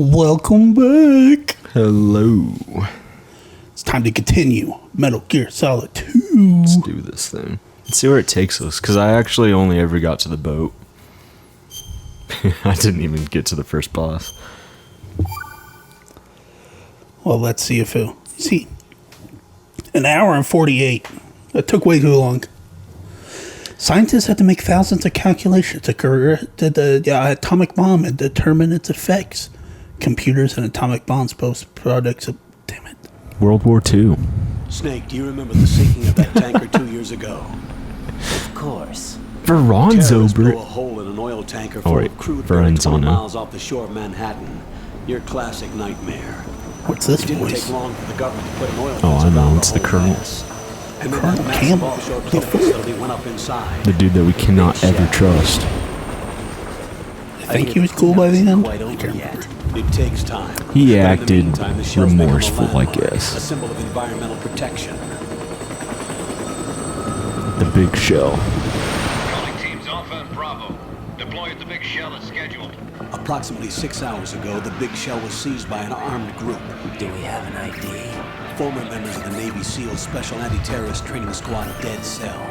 Welcome back. Hello. It's time to continue Metal Gear Solid 2. Let's do this thing. Let's see where it takes us, because I actually only ever got to the boat. I didn't even get to the first boss. Well, let's see if it'll... See, an hour and 48. That took way too long. Scientists had to make thousands of calculations to correct the atomic bomb and determine its effects. Computers and atomic bombs both products of... Damn it. World War II. Snake, do you remember the sinking of that tanker 2 years ago? Of course. Veronzo, blew a hole in an oil tanker full of crude 20 miles off the shore of Manhattan. Your classic nightmare. What's this It didn't voice? take long for the government to put an oil Oh, I fence know, around it's the whole Colonel. mess. And then Colonel that massive Campbell. offshore cleanup facility went up inside. The dude that we cannot ever trust. I think he was cool by the end. Quite over yet. It takes time. He But in the acted meantime, the shells become a remorseful, I landmark, guess. A symbol of environmental protection. The big shell. Calling teams Alpha and Bravo. Deploy at the big shell as scheduled. Approximately 6 hours ago, the big shell was seized by an armed group. Do we have an ID? Former members of the Navy SEAL Special Anti-Terrorist Training Squad Dead Cell.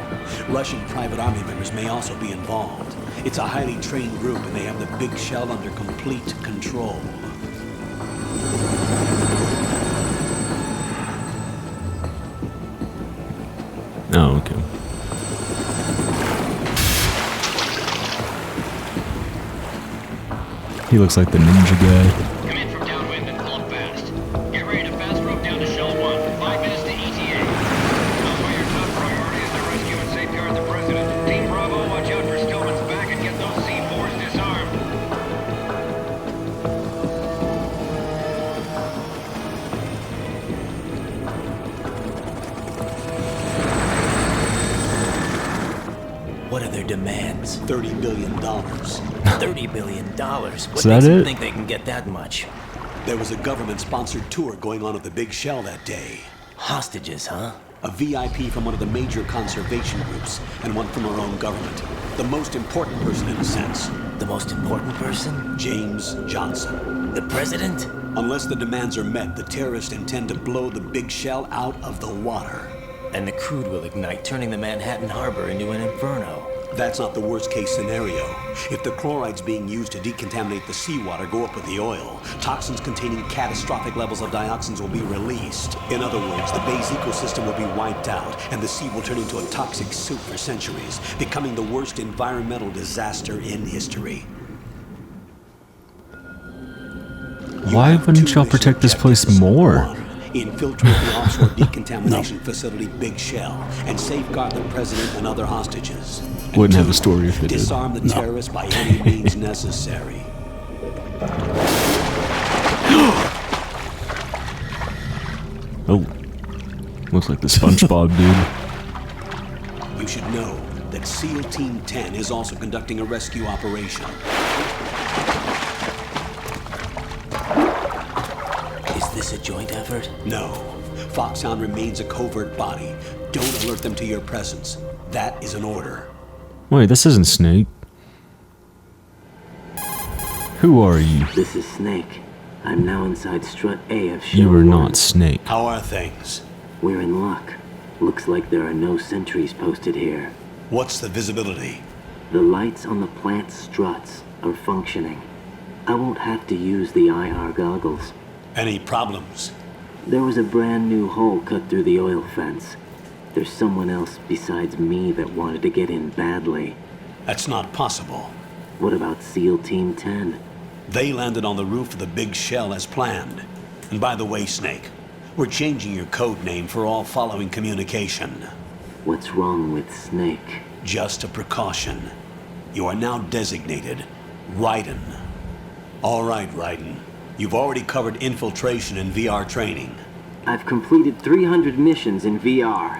Russian private army members may also be involved. It's a highly trained group, and they have the big shell under complete control. Oh, okay. He looks like the ninja guy. Come in from downwind and pull up fast. Get ready to fast rope down to Shell 1. 5 minutes to ETA. Elsewhere, your top priority is to rescue and safeguard the president. Team Bravo, watch out for Stillman's back and get those C4s disarmed. What are their demands? $30 billion. $30 billion. What Is makes that them it? think they can get that much? There was a government-sponsored tour going on at the big shell that day. Hostages, huh? A VIP from one of the major conservation groups, and one from our own government. The most important person in a sense. The most important person? James Johnson. The president? Unless the demands are met, the terrorists intend to blow the big shell out of the water. And the crude will ignite, turning the Manhattan Harbor into an inferno. That's not the worst-case scenario. If the chlorides being used to decontaminate the seawater go up with the oil, toxins containing catastrophic levels of dioxins will be released. In other words, the bay's ecosystem will be wiped out, and the sea will turn into a toxic soup for centuries, becoming the worst environmental disaster in history. Why wouldn't y'all protect this place more? One, infiltrate the offshore decontamination facility Big Shell and safeguard the president and other hostages. And Wouldn't have two, a story if it did. disarm the terrorists by any means necessary. Oh. Looks like the SpongeBob dude. You should know that SEAL Team 10 is also conducting a rescue operation. Is this a joint effort? No, Foxhound remains a covert body. Don't alert them to your presence. That is an order. Wait, this isn't Snake. Who are you? This is Snake. I'm now inside Strut A of Shell You are 1. not Snake. How are things? We're in luck. Looks like there are no sentries posted here. What's the visibility? The lights on the plant's struts are functioning. I won't have to use the IR goggles. Any problems? There was a brand new hole cut through the oil fence. There's someone else besides me that wanted to get in badly. That's not possible. What about SEAL Team 10? They landed on the roof of the big shell as planned. And by the way, Snake, we're changing your code name for all following communication. What's wrong with Snake? Just a precaution. You are now designated Raiden. All right, Raiden. You've already covered infiltration and VR training. I've completed 300 missions in VR.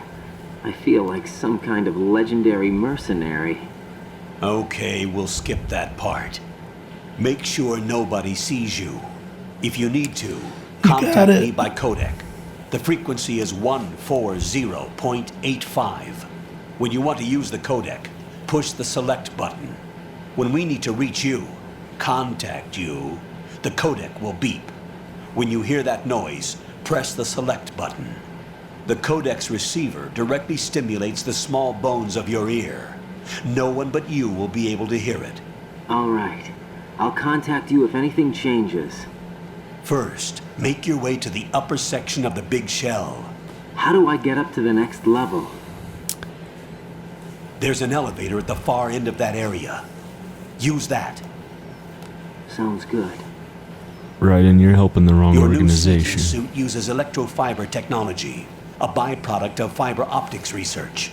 I feel like some kind of legendary mercenary. Okay, we'll skip that part. Make sure nobody sees you. If you need to, contact me by codec. The frequency is 140.85. When you want to use the codec, push the select button. When we need to reach you, contact you, the codec will beep. When you hear that noise, press the select button. The codec's receiver directly stimulates the small bones of your ear. No one but you will be able to hear it. All right. I'll contact you if anything changes. First, make your way to the upper section of the big shell. How do I get up to the next level? There's an elevator at the far end of that area. Use that. Sounds good. Right, and you're helping the wrong Your new organization. suit uses electrofiber technology, a byproduct of fiber optics research.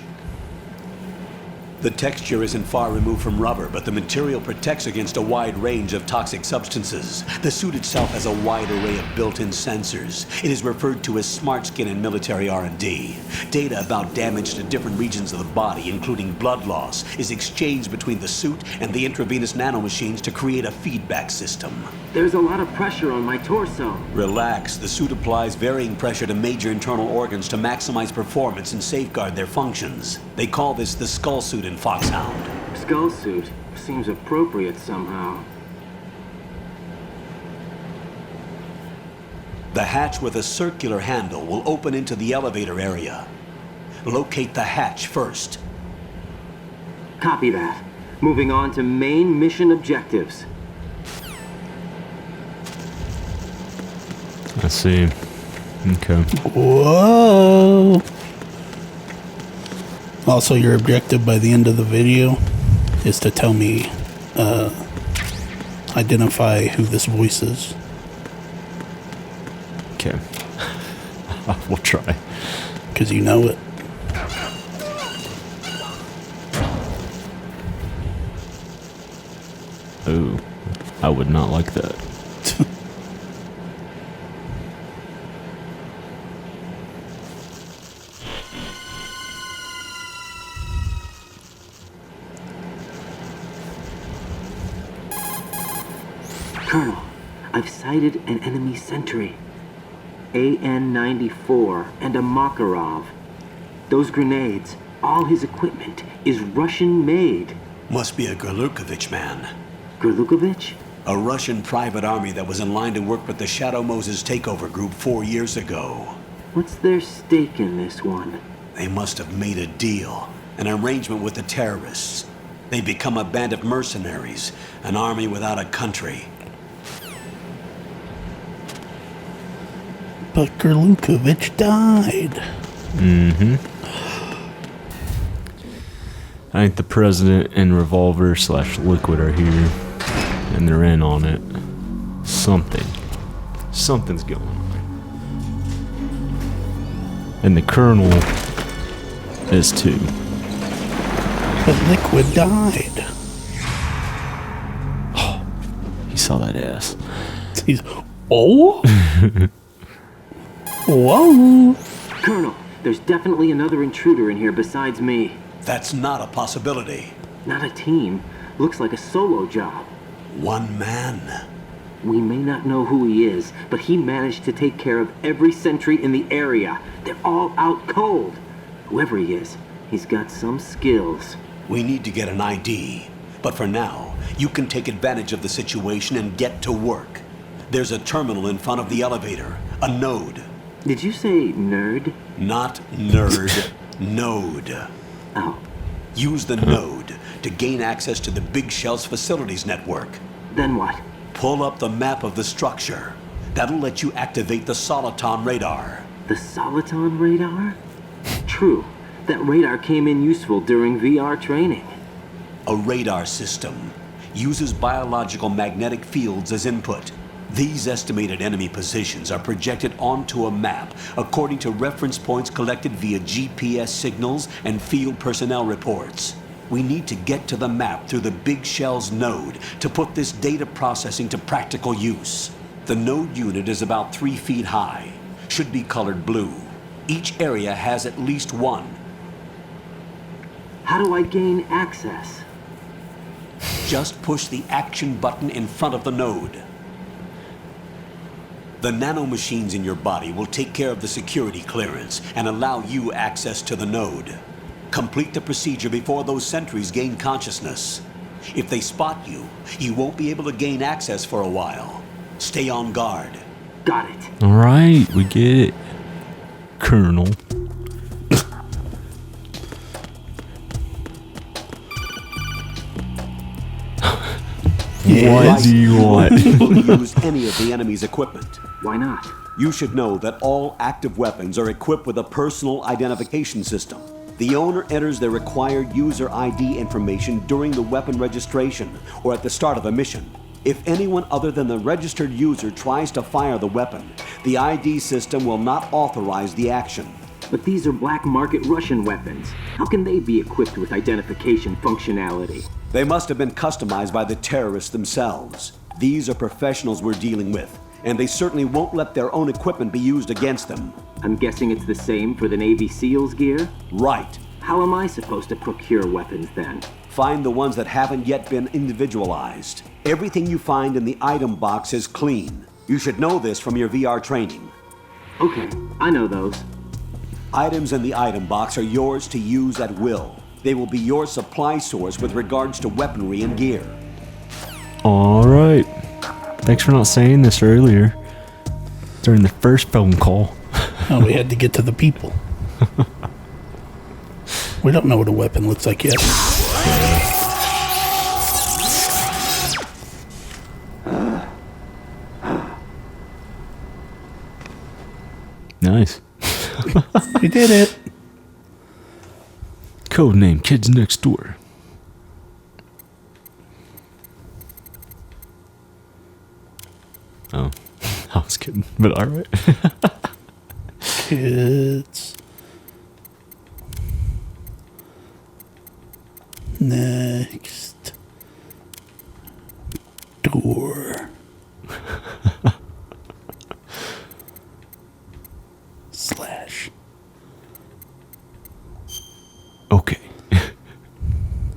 The texture isn't far removed from rubber, but the material protects against a wide range of toxic substances. The suit itself has a wide array of built-in sensors. It is referred to as smart skin in military R&D. Data about damage to different regions of the body, including blood loss, is exchanged between the suit and the intravenous nanomachines to create a feedback system. There's a lot of pressure on my torso. Relax. The suit applies varying pressure to major internal organs to maximize performance and safeguard their functions. They call this the skull suit in Foxhound. Skull suit seems appropriate somehow. The hatch with a circular handle will open into the elevator area. Locate the hatch first. Copy that. Moving on to main mission objectives. I see. Okay. Whoa. Also, your objective by the end of the video is to tell me, identify who this voice is. Okay. We'll try. Because you know it. Oh, I would not like that. Colonel, I've sighted an enemy sentry. AN-94 and a Makarov. Those grenades, all his equipment, is Russian-made. Must be a Gerlukovich man. Gerlukovich? A Russian private army that was in line to work with the Shadow Moses takeover group 4 years ago. What's their stake in this one? They must have made a deal, an arrangement with the terrorists. They become a band of mercenaries, an army without a country. But Gerlukovich died. Mm-hmm. I think the president and Revolver / Liquid are here, and they're in on it. Something's going on. And the colonel is too. But Liquid died. He saw that ass. He's... Oh? Whoa. Colonel, there's definitely another intruder in here besides me. That's not a possibility. Not a team. Looks like a solo job. One man. We may not know who he is, but he managed to take care of every sentry in the area. They're all out cold. Whoever he is, he's got some skills. We need to get an ID. But for now, you can take advantage of the situation and get to work. There's a terminal in front of the elevator. A node. Did you say nerd? Not nerd. Node. Oh, Use the node to gain access to the Big Shell's facilities network. then what? Pull up the map of the structure. That'll let you activate the Soliton radar. The Soliton radar? True. That radar came in useful during VR training. A radar system uses biological magnetic fields as input. These estimated enemy positions are projected onto a map according to reference points collected via GPS signals and field personnel reports. We need to get to the map through the Big Shell's node to put this data processing to practical use. The node unit is about 3 feet high, should be colored blue. Each area has at least one. How do I gain access? Just push the action button in front of the node. The nanomachines in your body will take care of the security clearance and allow you access to the node. Complete the procedure before those sentries gain consciousness. If they spot you, you won't be able to gain access for a while. Stay on guard. Got it. All right, we get it, Colonel. What do you want? Use any of the enemy's equipment. Why not? You should know that all active weapons are equipped with a personal identification system. The owner enters their required user ID information during the weapon registration or at the start of a mission. If anyone other than the registered user tries to fire the weapon, the ID system will not authorize the action. But these are black market Russian weapons. How can they be equipped with identification functionality? They must have been customized by the terrorists themselves. These are professionals we're dealing with, and they certainly won't let their own equipment be used against them. I'm guessing it's the same for the Navy SEALs gear? Right. How am I supposed to procure weapons then? Find the ones that haven't yet been individualized. Everything you find in the item box is clean. You should know this from your VR training. Okay, I know those. Items in the item box are yours to use at will. They will be your supply source with regards to weaponry and gear. All right. Thanks for not saying this earlier during the first phone call. Oh, we had to get to the people. We don't know what a weapon looks like yet. Nice. We did it. Codename Kids Next Door. Oh, I was kidding, but all right. Kids next door. Slash. Okay.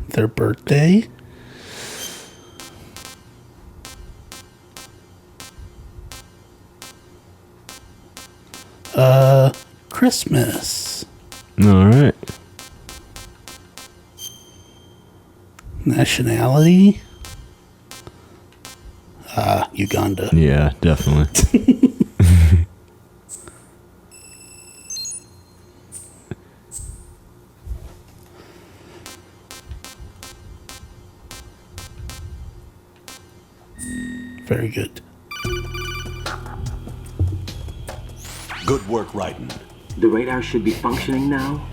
Their birthday. Christmas. All right. Nationality. Uganda. Yeah, definitely. Very good. Good work, Raiden. The radar should be functioning now?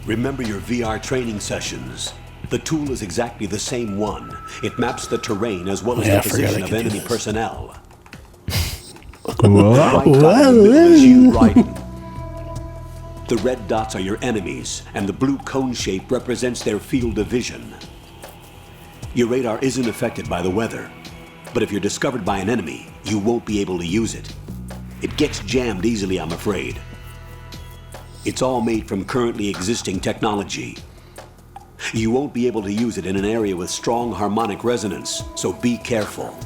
Remember your VR training sessions. The tool is exactly the same one. It maps the terrain as well as Yeah, I the forgot position I of could do enemy this. personnel. Whoa. Right dot in the middle is you, Raiden. The red dots are your enemies, and the blue cone shape represents their field of vision. Your radar isn't affected by the weather, but if you're discovered by an enemy, you won't be able to use it. It gets jammed easily, I'm afraid. It's all made from currently existing technology. You won't be able to use it in an area with strong harmonic resonance, so be careful.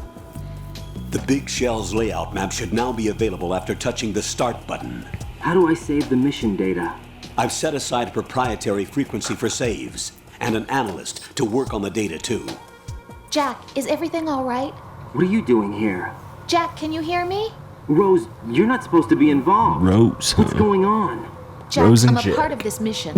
The Big Shell's layout map should now be available after touching the Start button. How do I save the mission data? I've set aside a proprietary frequency for saves, and an analyst to work on the data too. Jack, is everything all right? What are you doing here? Jack, can you hear me? Rose, you're not supposed to be involved. Rose. What's going on? Jack, Rose and I'm a Jack. part of this mission.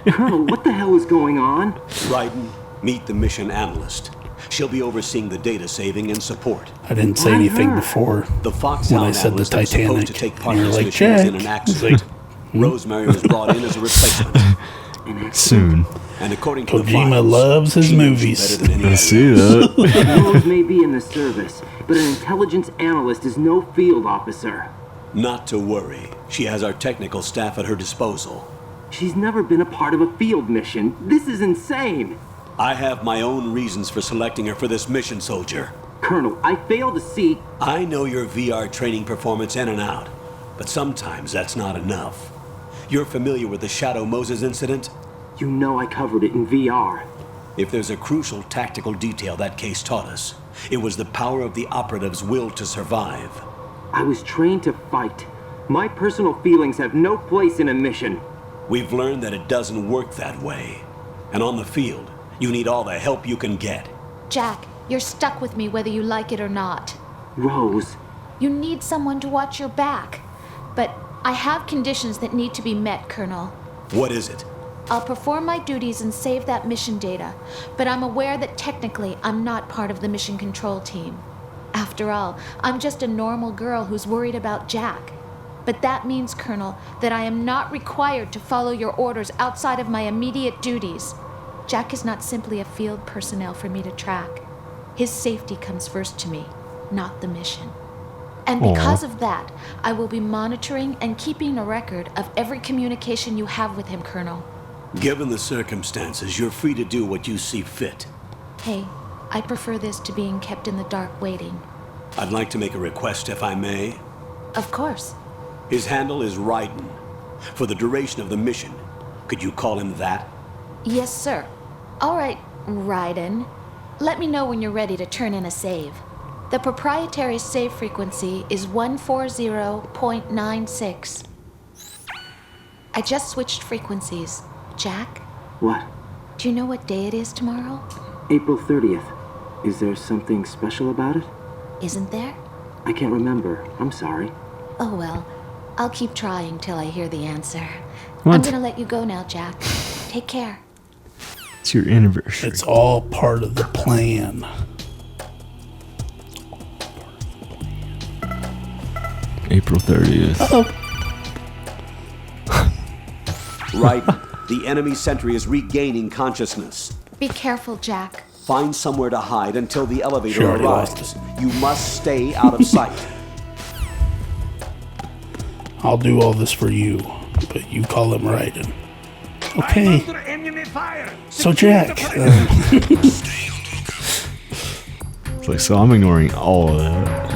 Colonel, what the hell is going on? Raiden, meet the mission analyst. She'll be overseeing the data saving and support. I didn't say Why anything her? before. The When I Foxhound said the analyst that was supposed Titanic, to take part and in you're this like, mission was in an Jack. accident. Rosemary was brought in as a replacement. An accident? Soon. And according to the Kojima files, loves his she knows you movies. better than I anybody see else. that. Rose may be in the service, but an intelligence analyst is no field officer. Not to worry. She has our technical staff at her disposal. She's never been a part of a field mission. This is insane. I have my own reasons for selecting her for this mission, soldier. Colonel, I fail to see. I know your VR training performance in and out, but sometimes that's not enough. You're familiar with the Shadow Moses incident? You know I covered it in VR. If there's a crucial tactical detail that case taught us, it was the power of the operative's will to survive. I was trained to fight. My personal feelings have no place in a mission. We've learned that it doesn't work that way. And on the field, you need all the help you can get. Jack, you're stuck with me whether you like it or not. Rose, You need someone to watch your back. But I have conditions that need to be met, Colonel. What is it? I'll perform my duties and save that mission data, but I'm aware that technically I'm not part of the mission control team. After all, I'm just a normal girl who's worried about Jack. But that means, Colonel, that I am not required to follow your orders outside of my immediate duties. Jack is not simply a field personnel for me to track. His safety comes first to me, not the mission. And because of that, I will be monitoring and keeping a record of every communication you have with him, Colonel. Given the circumstances, you're free to do what you see fit. Hey, I prefer this to being kept in the dark waiting. I'd like to make a request, if I may. Of course. His handle is Raiden. For the duration of the mission, could you call him that? Yes, sir. All right, Raiden. Let me know when you're ready to turn in a save. The proprietary save frequency is 140.96. I just switched frequencies. Jack, What? do you know what day it is tomorrow? April 30th. Is there something special about it? Isn't there? I can't remember. I'm sorry. Oh well, I'll keep trying till I hear the answer. What? I'm gonna let you go now, Jack. Take care. It's your anniversary. It's all part of the plan. April 30th. Uh-oh. Right. The enemy sentry is regaining consciousness. Be careful, Jack. Find somewhere to hide until the elevator She already lost arrives. You must stay out of sight. I'll do all this for you, but you call him Raiden. Okay. So Jack, It's like, so I'm ignoring all of that.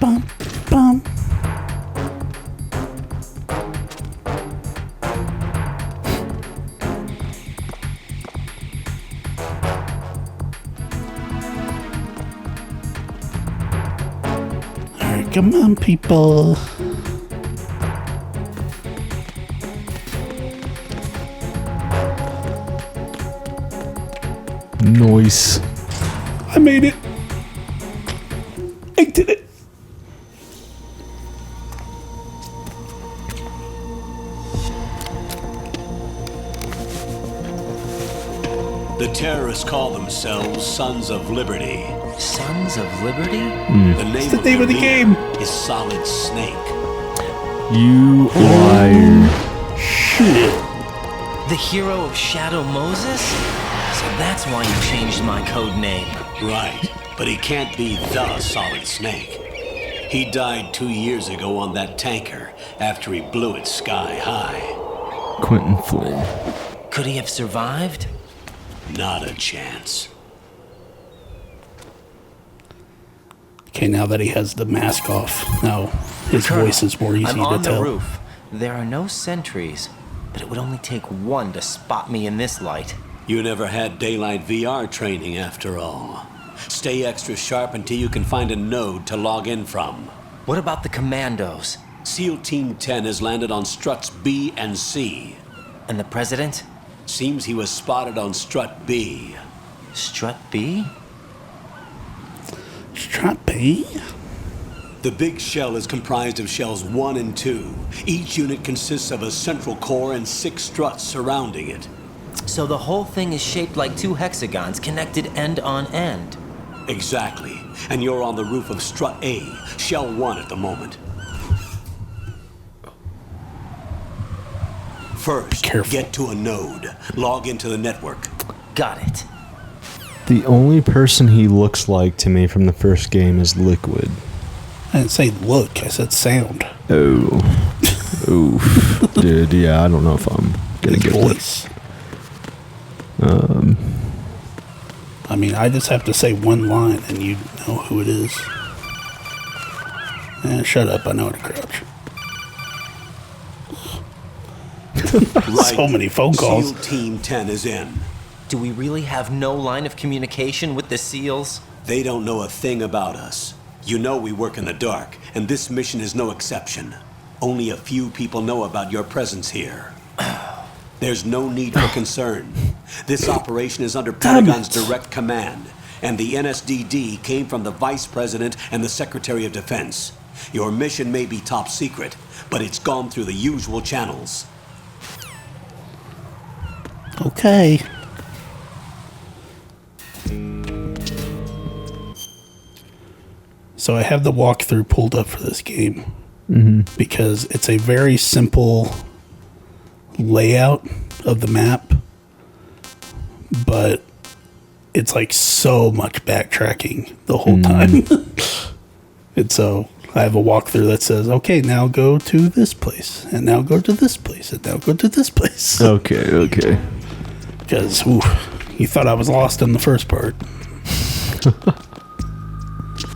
bum, bum. All right, come on, people. Noise. I made it. I did it. The terrorists call themselves Sons of Liberty. Sons of Liberty? The name, the name of the their game. leader is Solid Snake. You liar. Shit. The hero of Shadow Moses? So that's why you changed my code name. Right, but he can't be the Solid Snake. He died 2 years ago on that tanker after he blew it sky high. Quentin Flynn. Could he have survived? Not a chance. Okay, now that he has the mask off, now his Colonel, voice is more easy I'm to on tell. the roof. There are no sentries, but it would only take one to spot me in this light. You never had daylight VR training after all. Stay extra sharp until you can find a node to log in from. What about the commandos? SEAL Team 10 has landed on struts B and C. And the president? Seems he was spotted on strut B. Strut B? Strap B? The big shell is comprised of shells 1 and 2. Each unit consists of a central core and 6 struts surrounding it. So the whole thing is shaped like 2 hexagons connected end on end. Exactly. And you're on the roof of strut A, shell 1 at the moment. First, Careful. get to a node. Log into the network. Got it. The only person he looks like to me from the first game is Liquid. I didn't say look, I said sound. Oh. Oof. Dude, yeah, I don't know if I'm gonna His get voice. I mean, I just have to say one line and you know who it is. Shut up, I know how to crouch. So many phone calls. SEAL Team 10 is in. Do we really have no line of communication with the SEALs? They don't know a thing about us. You know we work in the dark, and this mission is no exception. Only a few people know about your presence here. There's no need for concern. This operation is under Pentagon's direct command, and the NSDD came from the Vice President and the Secretary of Defense. Your mission may be top secret, but it's gone through the usual channels. Okay. So I have the walkthrough pulled up for this game because it's a very simple layout of the map, but it's like so much backtracking the whole time. And so I have a walkthrough that says, okay, now go to this place, and now go to this place, and now go to this place. Okay. Because, you thought I was lost in the first part.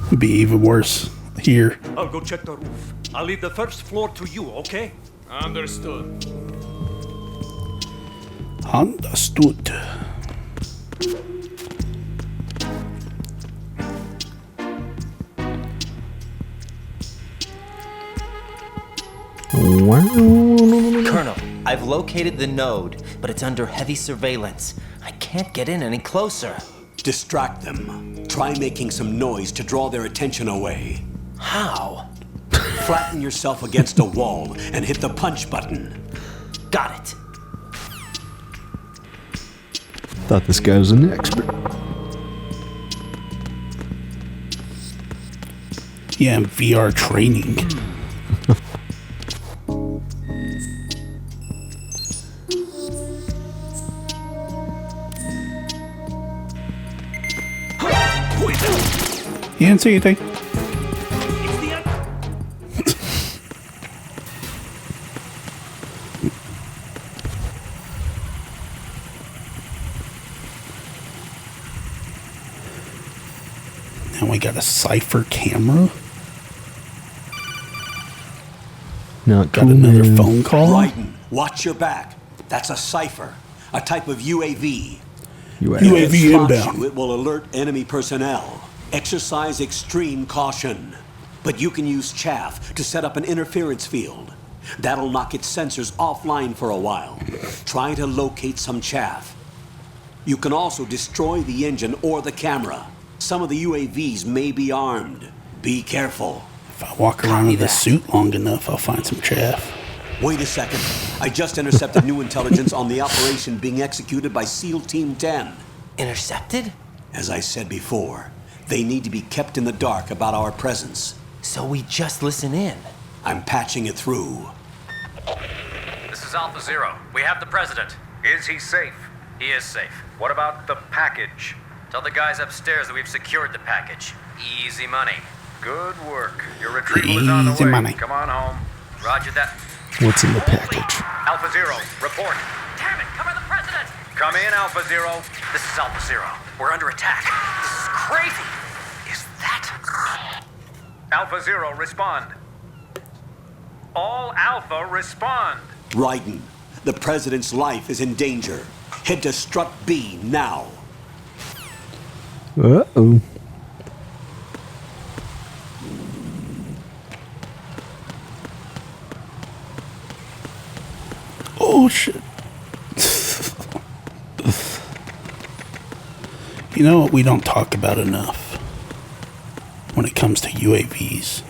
It'd be even worse here. I'll go check the roof. I'll leave the first floor to you, okay? Understood. Understood. Colonel, I've located the node, but it's under heavy surveillance. I can't get in any closer. Distract them. Try making some noise to draw their attention away. How? Flatten yourself against a wall and hit the punch button. Got it. Thought this guy was an expert. Yeah, VR training. You didn't see anything. Now we got a cipher camera. Not Got cool, another man. phone call. Raiden, watch your back. That's a cipher, a type of UAV. UAV. If it UAV spots inbound. you, it will alert enemy personnel. Exercise extreme caution. But you can use chaff to set up an interference field. That'll knock its sensors offline for a while. Try to locate some chaff. You can also destroy the engine or the camera. Some of the UAVs may be armed. Be careful. If I walk around with a suit long enough, I'll find some chaff. Wait a second. I just intercepted new intelligence on the operation being executed by SEAL Team 10. Intercepted? As I said before, they need to be kept in the dark about our presence. So we just listen in. I'm patching it through. This is Alpha Zero. We have the president. Is he safe? He is safe. What about the package? Tell the guys upstairs that we've secured the package. Easy money. Good work. Your retrieval is on the Easy way. money. Come on home. Roger that. What's in the package? Alpha Zero, report. Damn it, cover the president! Come in, Alpha Zero. This is Alpha Zero. We're under attack. This is crazy. Is that... Alpha Zero, respond. All Alpha, respond. Raiden, the president's life is in danger. Head to Strut B now. Uh-oh. Oh, shit. You know what we don't talk about enough when it comes to UAVs?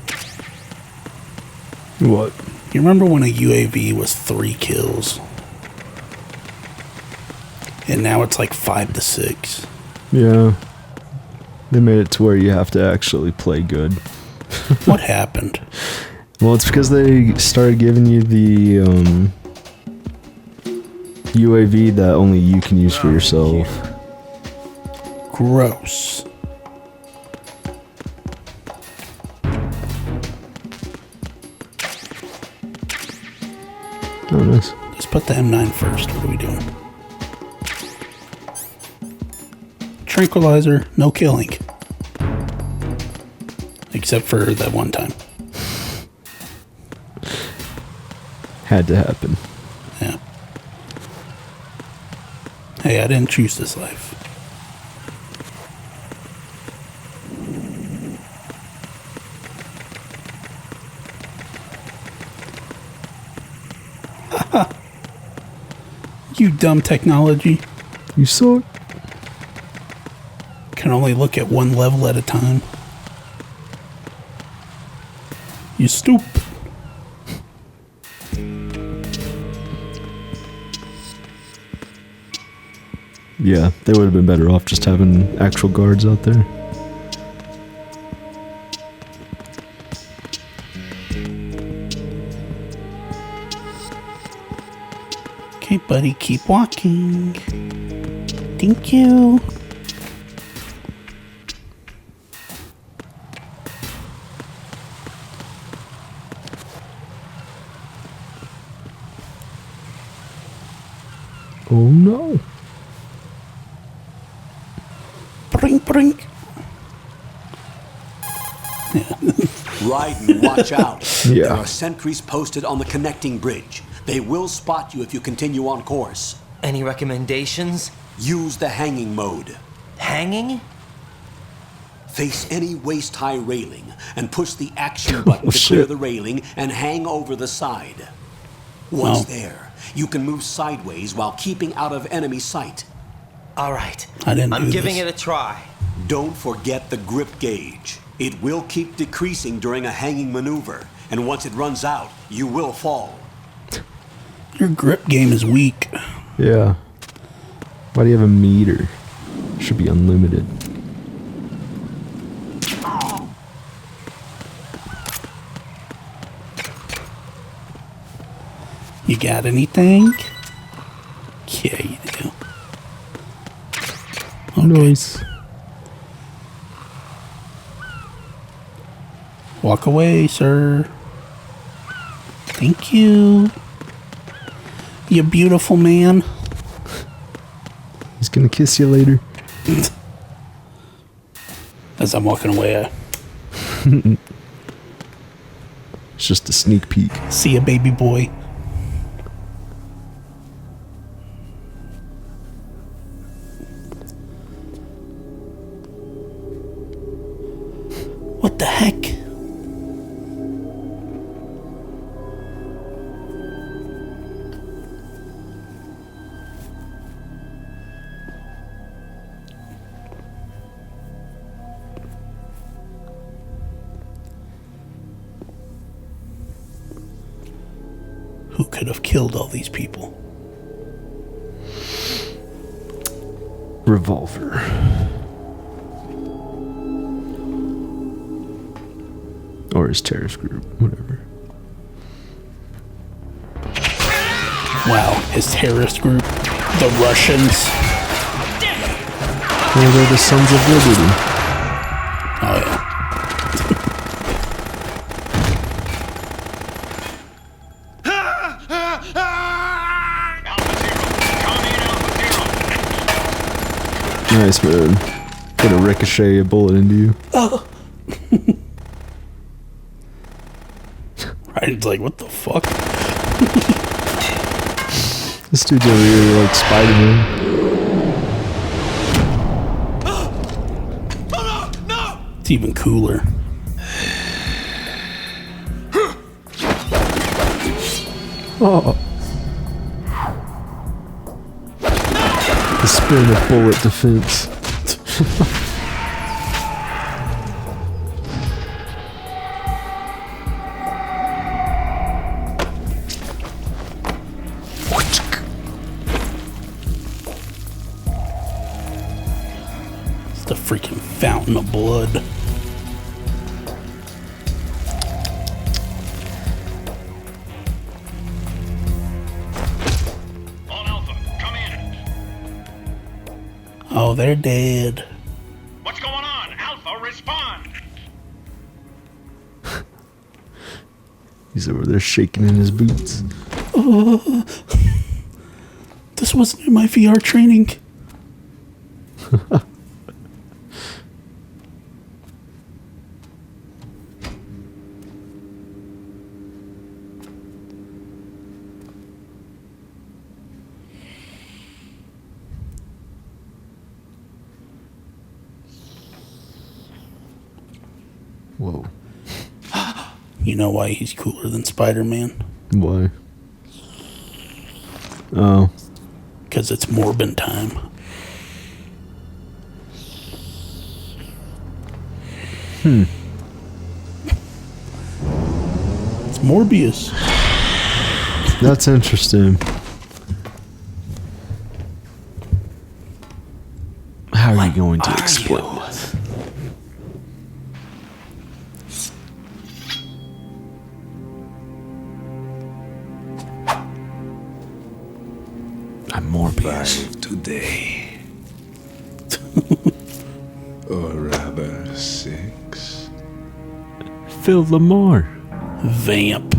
What? You remember when a UAV was 3 kills? And now it's like 5 to 6. Yeah. They made it to where you have to actually play good. What happened? Well, it's because they started giving you the UAV that only you can use for yourself. Gross. Oh, nice. Let's put the M9 first. What are we doing? Tranquilizer, no killing. Except for that one time. Had to happen. Yeah. Hey, I didn't choose this life. You dumb technology. You suck. Can only look at one level at a time. You stupid. Yeah, they would have been better off just having actual guards out there. Okay, buddy, keep walking. Thank you. Oh no. Brink, brink. Raiden, watch out. Yeah. There are sentries posted on the connecting bridge. They will spot you if you continue on course. Any recommendations? Use the hanging mode. Hanging? Face any waist-high railing and push the action button to clear shit. the railing and hang over the side. Once there, you can move sideways while keeping out of enemy sight. All right. I didn't I'm do giving this. it a try. Don't forget the grip gauge. It will keep decreasing during a hanging maneuver, and once it runs out, you will fall. Your grip game is weak. Yeah. Why do you have a meter? Should be unlimited. You got anything? Yeah, you do. Nice. Walk away, sir. Thank you. You beautiful man. He's gonna kiss you later. As I'm walking away, It's just a sneak peek. I see a baby boy. What the heck? Who could have killed all these people? Revolver. Or his terrorist group, whatever. Wow, his terrorist group, the Russians. Well, they're the Sons of Liberty. Oh yeah. Nice, man. Gonna ricochet a bullet into you. Ryan's like, what the fuck? This dude's over here like Spider-Man. It's even cooler. Oh. The spin of bullet defense. It's the freaking fountain of blood. On Alpha, come in. Oh, they're dead. What's going on? Alpha, respond. He's over there shaking in his boots. This wasn't in my VR training. Whoa. You know why he's cooler than Spider-Man? Why? Oh. Because it's Morbin time. It's Morbius. That's interesting. How are you going to explain this? I'm Morbius. 5 today. Or rather 6. Phil Lamar. Vamp.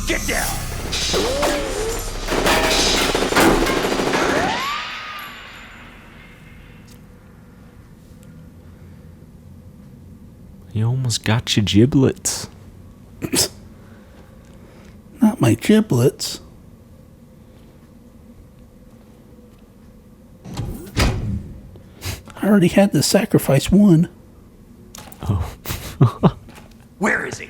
Get down! You almost got your giblets. Not my giblets. I already had to sacrifice one. Where is he?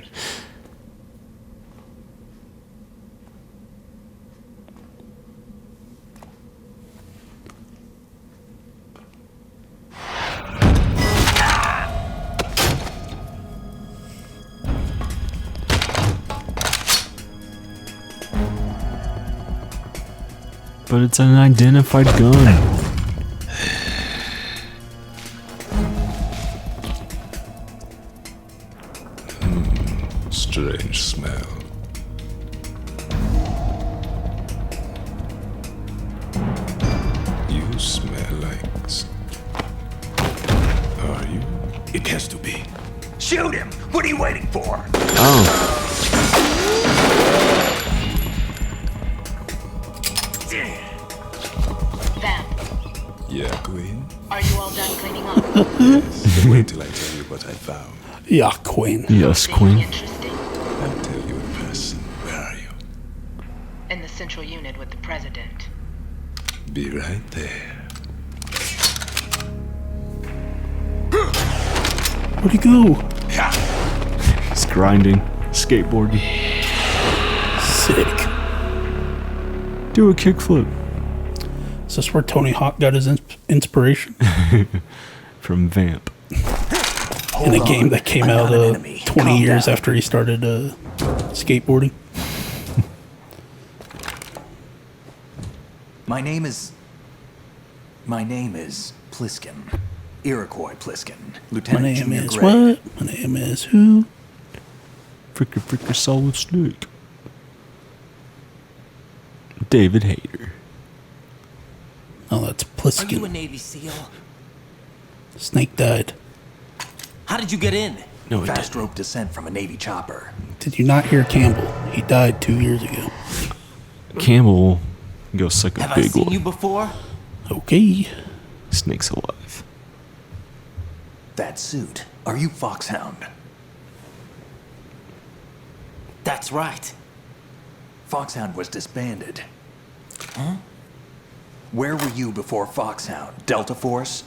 But it's an identified gun. Strange smell. You smell like... Are you? It has to be. Shoot him! What are you waiting for? Oh. Vamp, Yeah, Queen? are you all done cleaning up? Yes. Wait till I tell you what I found. Yeah, Queen. Yes, Anything Queen. interesting? I'll tell you in person. Where are you? In the central unit with the president. Be right there. Where'd he go? He's grinding, skateboarding. Sick. Do a kickflip. Is this where Tony Hawk got his inspiration? From Vamp. In a game that came out 20 Calm years down. after he started skateboarding. My name is Pliskin. Iroquois Pliskin. My Lieutenant name Junior is Grade. what? My name is who? Fricker solid snake. David Hayter. Oh, that's Are you a Pliskin. Navy SEAL? Snake died. How did you get in? No, he Fast didn't. rope descent from a Navy chopper. Did you not hear Campbell? He died 2 years ago. Campbell go suck a Have I big seen one. you before? Okay. Snake's alive. That suit. Are you Foxhound? That's right. Foxhound was disbanded. Huh? Where were you before Foxhound? Delta Force?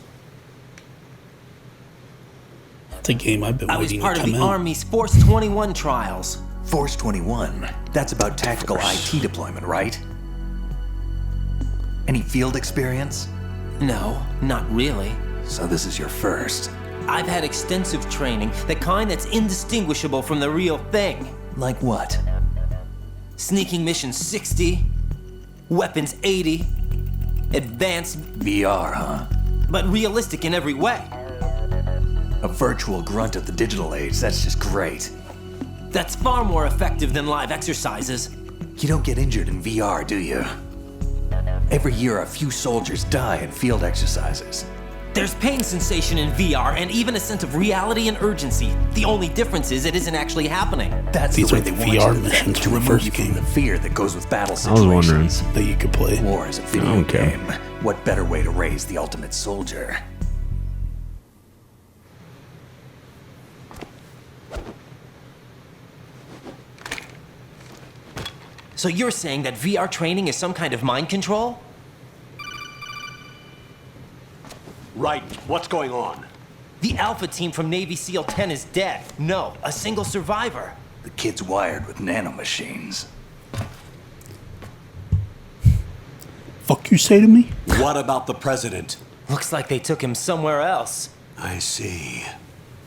That's a game I've been I was waiting part to of come the out. Army's Force 21 trials. Force 21. That's about tactical IT deployment, right? Any field experience? No, not really. So this is your first. I've had extensive training, the kind that's indistinguishable from the real thing. Like what? Sneaking mission 60, weapons 80, advanced, VR, huh? but realistic in every way. A virtual grunt of the digital age. That's just great. That's far more effective than live exercises. You don't get injured in VR, do you? Every year, a few soldiers die in field exercises. There's pain sensation in VR and even a sense of reality and urgency. The only difference is it isn't actually happening. That's These the way are they the want you VR to missions think, to from the remove first you game. from the fear that goes with battle I was wondering. situations. That you could play. War is a video don't care. game. What better way to raise the ultimate soldier? So you're saying that VR training is some kind of mind control? Right. What's going on? The Alpha team from Navy SEAL 10 is dead. No, a single survivor. The kid's wired with nanomachines. Fuck you say to me? What about the president? Looks like they took him somewhere else. I see.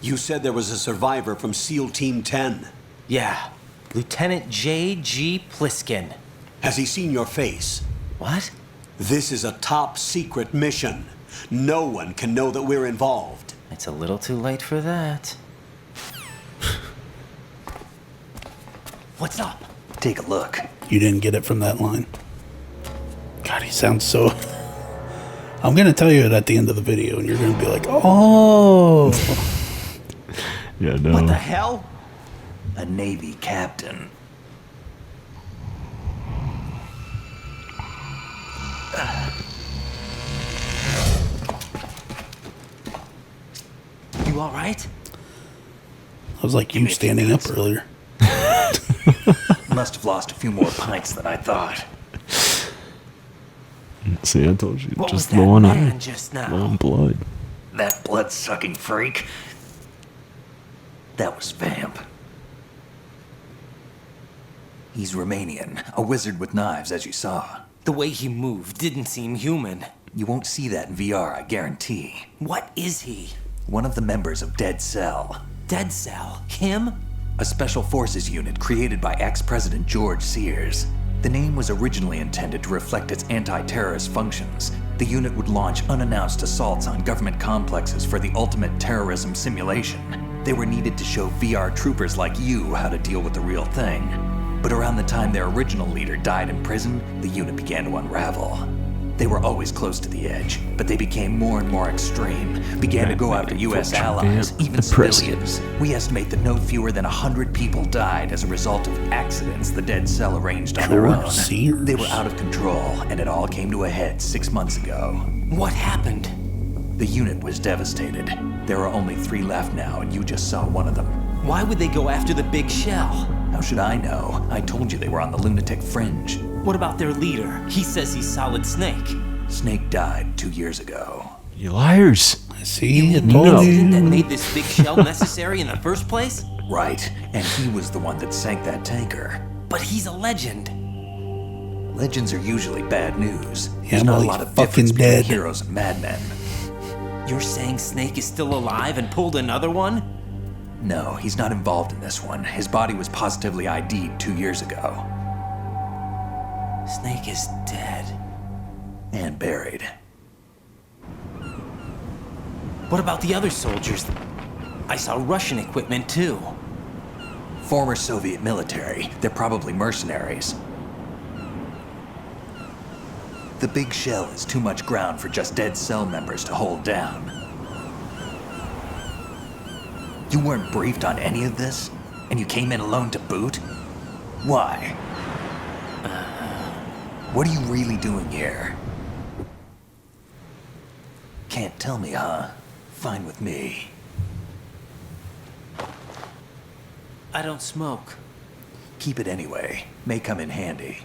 You said there was a survivor from SEAL Team 10. Yeah, Lieutenant J.G. Pliskin. Has he seen your face? What? This is a top secret mission. No one can know that we're involved. It's a little too late for that. What's up? Take a look. You didn't get it from that line. God, he sounds so... I'm going to tell you it at the end of the video, and you're going to be like, oh. Yeah, no. What the hell? A Navy captain. You all right? I was like you standing up earlier. Must have lost a few more pints than I thought. See, I told you. What just was that low on man iron. just now? Low on blood. That blood-sucking freak. That was Vamp. He's Romanian, a wizard with knives, as you saw. The way he moved didn't seem human. You won't see that in VR, I guarantee. What is he? One of the members of Dead Cell. Dead Cell? Him? A special forces unit created by ex-President George Sears. The name was originally intended to reflect its anti-terrorist functions. The unit would launch unannounced assaults on government complexes for the ultimate terrorism simulation. They were needed to show VR troopers like you how to deal with the real thing. But around the time their original leader died in prison, the unit began to unravel. They were always close to the edge, but they became more and more extreme, began to go after U.S. allies, even civilians. We estimate that no fewer than 100 people died as a result of accidents the Dead Cell arranged on their own. Sears. They were out of control, and it all came to a head 6 months ago. What happened? The unit was devastated. There are only 3 left now, and you just saw one of them. Why would they go after the big shell? How should I know? I told you they were on the lunatic fringe. What about their leader? He says he's Solid Snake. Snake died 2 years ago. You liars. I see. The incident that made this big shell necessary in the first place? Right, and he was the one that sank that tanker. But he's a legend. Legends are usually bad news. Yeah, There's not well, a lot he's of difference fucking between dead. heroes and madmen. You're saying Snake is still alive and pulled another one? No, he's not involved in this one. His body was positively ID'd 2 years ago. Snake is dead. And buried. What about the other soldiers? I saw Russian equipment too. Former Soviet military. They're probably mercenaries. The big shell is too much ground for just Dead Cell members to hold down. You weren't briefed on any of this? And you came in alone to boot? Why? What are you really doing here? Can't tell me, huh? Fine with me. I don't smoke. Keep it anyway. May come in handy.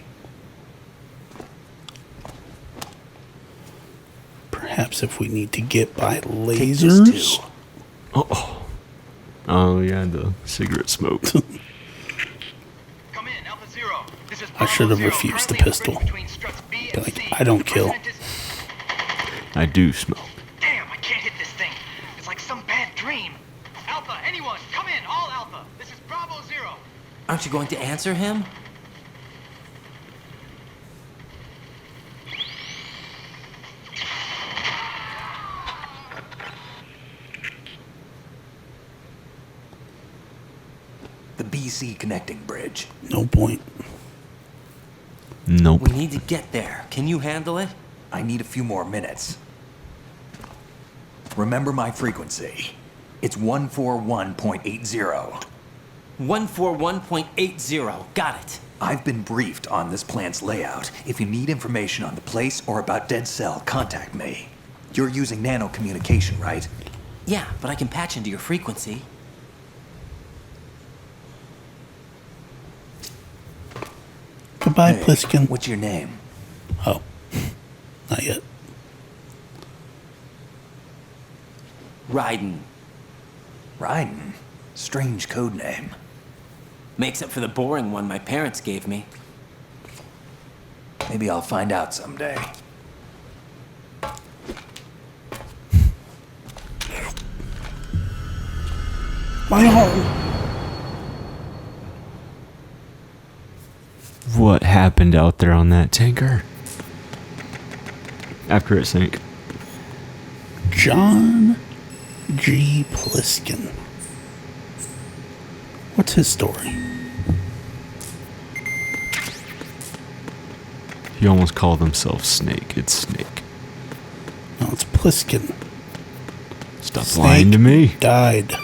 Perhaps if we need to get by Take lasers. this too. Oh, yeah, the cigarette smoke. Come in, Alpha Zero. This is I should have Bravo Zero. refused the Currently pistol. operating between struts B and Like, C. I don't kill. President is- I do smoke. Damn, I can't hit this thing. It's like some bad dream. Alpha, anyone, come in, all Alpha. This is Bravo Zero. Aren't you going to answer him? The BC connecting bridge. No point. Nope. We need to get there. Can you handle it? I need a few more minutes. Remember my frequency. It's 141.80. 141.80. Got it. I've been briefed on this plant's layout. If you need information on the place or about Dead Cell, contact me. You're using nano communication, right? Yeah, but I can patch into your frequency. Goodbye, Hey, Pliskin. what's your name? Oh, not yet. Raiden. Raiden? Strange code name. Makes up for the boring one my parents gave me. Maybe I'll find out someday. My arm. What happened out there on that tanker? After it sank. John G. Pliskin. What's his story? He almost called himself Snake. It's Snake. No, it's Pliskin. Stop Snake lying to me. Died.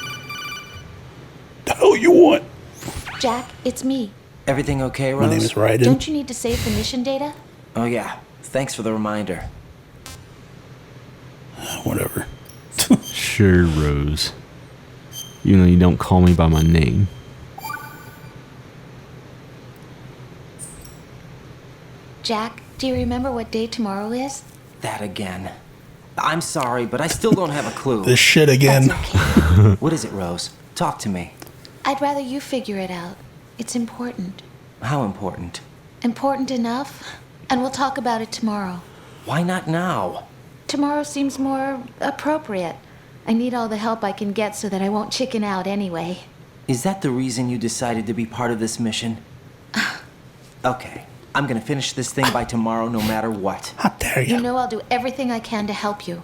The hell you want? Jack, it's me. Everything okay, Rose? My name is Raiden. Don't you need to save the mission data? Oh yeah, thanks for the reminder. Whatever. Sure, Rose. Even though you don't call me by my name. Jack, do you remember what day tomorrow is? That again. I'm sorry, but I still don't have a clue. This shit again. That's okay. What is it, Rose? Talk to me. I'd rather you figure it out. It's important. How important? Important enough? And we'll talk about it tomorrow. Why not now? Tomorrow seems more appropriate. I need all the help I can get so that I won't chicken out anyway. Is that the reason you decided to be part of this mission? Okay, I'm gonna finish this thing by tomorrow no matter what. How dare you? You know I'll do everything I can to help you.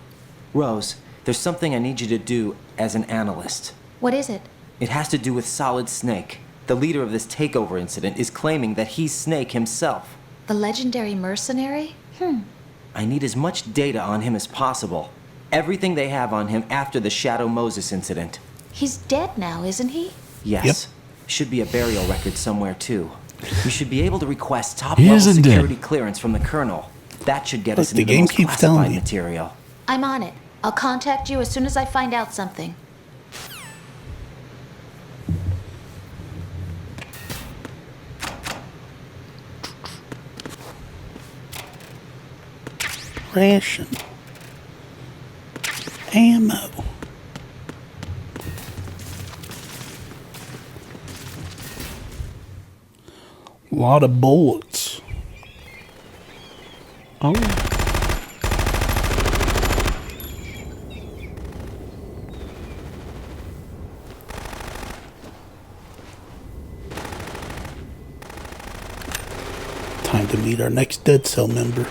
Rose, there's something I need you to do as an analyst. What is it? It has to do with Solid Snake. The leader of this takeover incident is claiming that he's Snake himself. The legendary mercenary? I need as much data on him as possible. Everything they have on him after the Shadow Moses incident. He's dead now, isn't he? Yes. Yep. Should be a burial record somewhere, too. You should be able to request He top-level isn't security dead. clearance from the Colonel. That should get Look, us the into the game most keeps telling classified you. material. I'm on it. I'll contact you as soon as I find out something. Ration. Ammo. Lot of bullets. Oh. Time to meet our next Dead Cell member.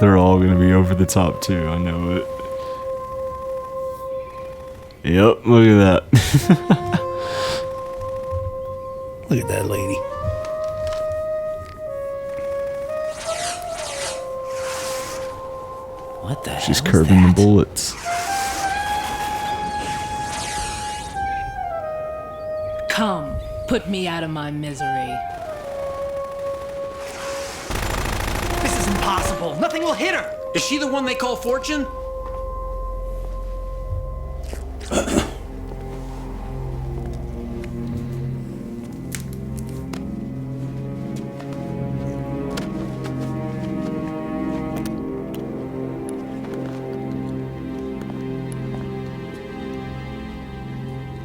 They're all gonna be over the top too, I know it. Yep, look at that. Look at that lady. What the She's hell is curving the that? bullets. Come, put me out of my misery. This is impossible. Nothing will hit her. Is she the one they call Fortune?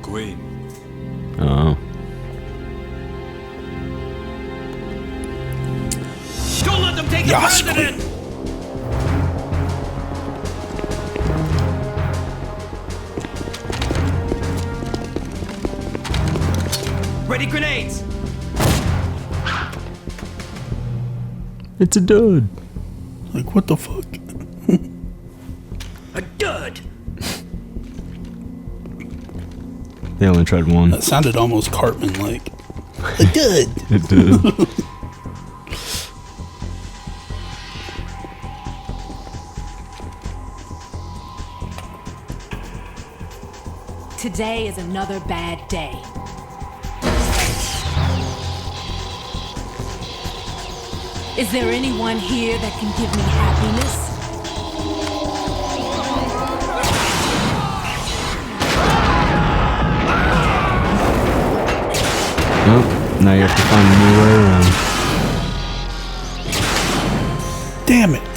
Queen. Oh. Don't let them take the Yes, president! Ready grenades! It's a dud. Like, what the fuck? A dud! They only tried one. That sounded almost Cartman-like. A dud. It did. Today is another bad day. Is there anyone here that can give me happiness? Nope, now you have to find a new way around. Damn it.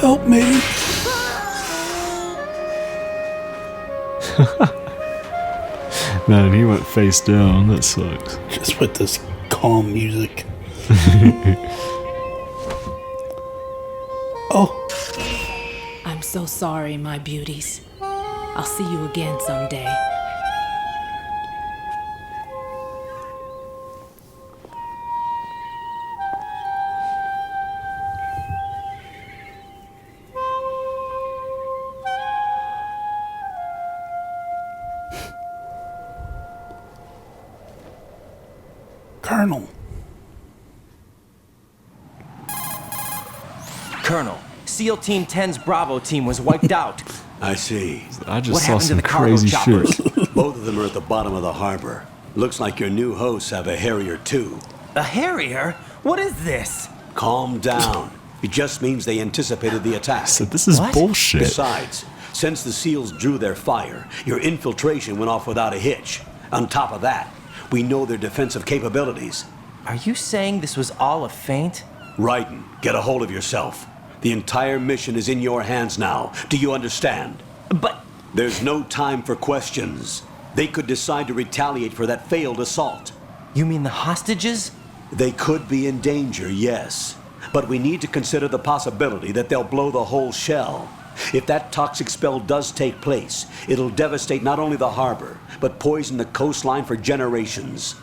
Help me. Man, he went face down. That sucks. Just with this calm music. Oh. I'm so sorry, my beauties. I'll see you again someday. Colonel. Colonel, SEAL Team 10's Bravo team was wiped out. I see. I just What saw happened to some the cargo crazy choppers? shit. Both of them are at the bottom of the harbor. Looks like your new hosts have a Harrier too. A Harrier? What is this? Calm down. It just means they anticipated the attack. So this is What? bullshit. Besides, since the SEALs drew their fire, your infiltration went off without a hitch. On top of that, we know their defensive capabilities. Are you saying this was all a feint? Raiden, get a hold of yourself. The entire mission is in your hands now. Do you understand? But There's no time for questions. They could decide to retaliate for that failed assault. you mean the hostages? They could be in danger, yes. But we need to consider the possibility that they'll blow the whole shell. If that toxic spell does take place, it'll devastate not only the harbor, but poison the coastline for generations.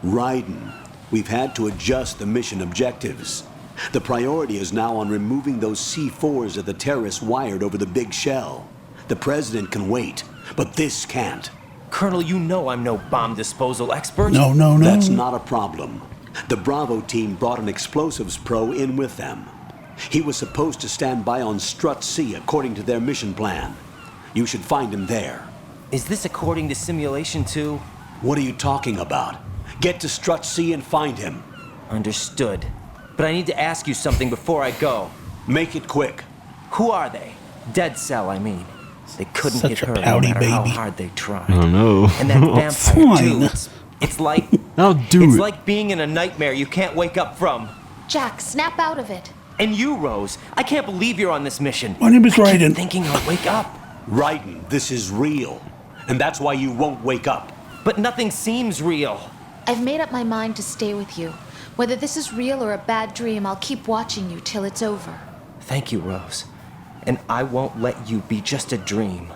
Raiden, we've had to adjust the mission objectives. The priority is now on removing those C4s that the terrorists wired over the big shell. The president can wait, but this can't. Colonel, you know I'm no bomb disposal expert. No. That's not a problem. The Bravo team brought an explosives pro in with them. He was supposed to stand by on Strut C according to their mission plan. You should find him there. Is this according to simulation 2? What are you talking about? Get to Strut C and find him. Understood. But I need to ask you something before I go. Make it quick. Who are they? Dead Cell, I mean. They couldn't Such get a hurt no pouty matter how baby. hard they tried. I know. And that vampire Fine. too. It's like I'll do it's it. like being in a nightmare you can't wake up from. Jack, snap out of it. And you, Rose, I can't believe you're on this mission. My name is I keep Raiden. thinking I'll wake up, Raiden, this is real. And that's why you won't wake up. but nothing seems real. I've made up my mind to stay with you. Whether this is real or a bad dream, I'll keep watching you till it's over. Thank you, Rose. And I won't let you be just a dream.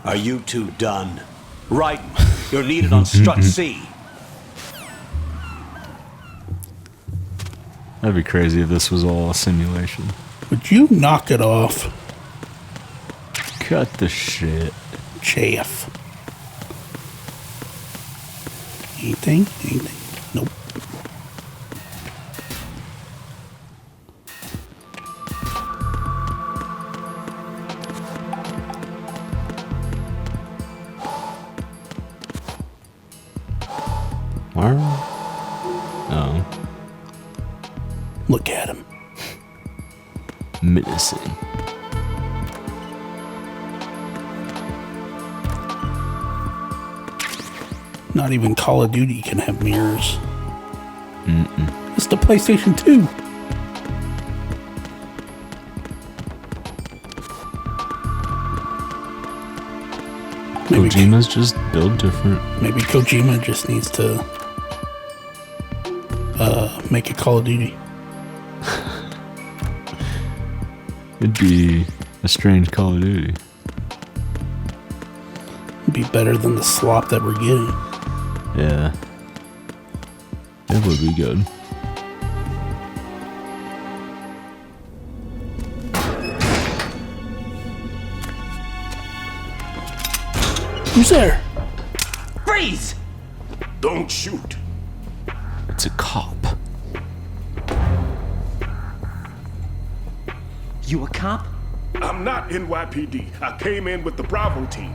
Are you two done? Raiden, you're needed on Strut C. That'd be crazy if this was all a simulation. Would you knock it off? Cut the shit. Chaff. Anything? Nope. Where? Oh, Look at him. medicine. Not even Call of Duty can have mirrors. It's the PlayStation 2. Maybe, Kojima's just built different. maybe Kojima just needs to make a Call of Duty. It'd be a strange Call of Duty. It'd be better than the slop that we're getting. Yeah. It would be good. Who's there? Freeze! Don't shoot. It's a cop. You a cop? I'm not NYPD. I came in with the Bravo team.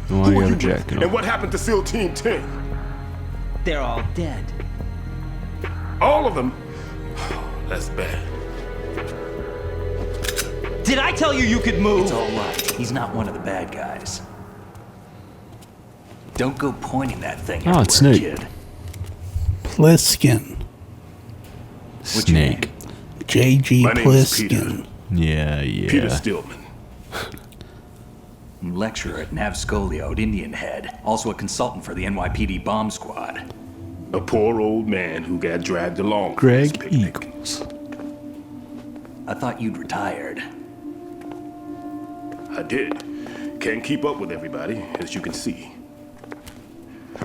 Why you have a jacket on? And what happened to SEAL Team 10? They're all dead. All of them? That's bad. Did I tell you you could move? It's all right. He's not one of the bad guys. Don't go pointing that thing Oh, it's everywhere, Snake. kid. Pliskin. Snake. J.G. My name is Peter. Pliskin. Yeah. Peter Stillman. Lecturer at Navscolio at Indian Head. Also a consultant for the NYPD bomb squad. A poor old man who got dragged along. Greg for his picnic. Eagles. I thought you'd retired. I did. Can't keep up with everybody, as you can see.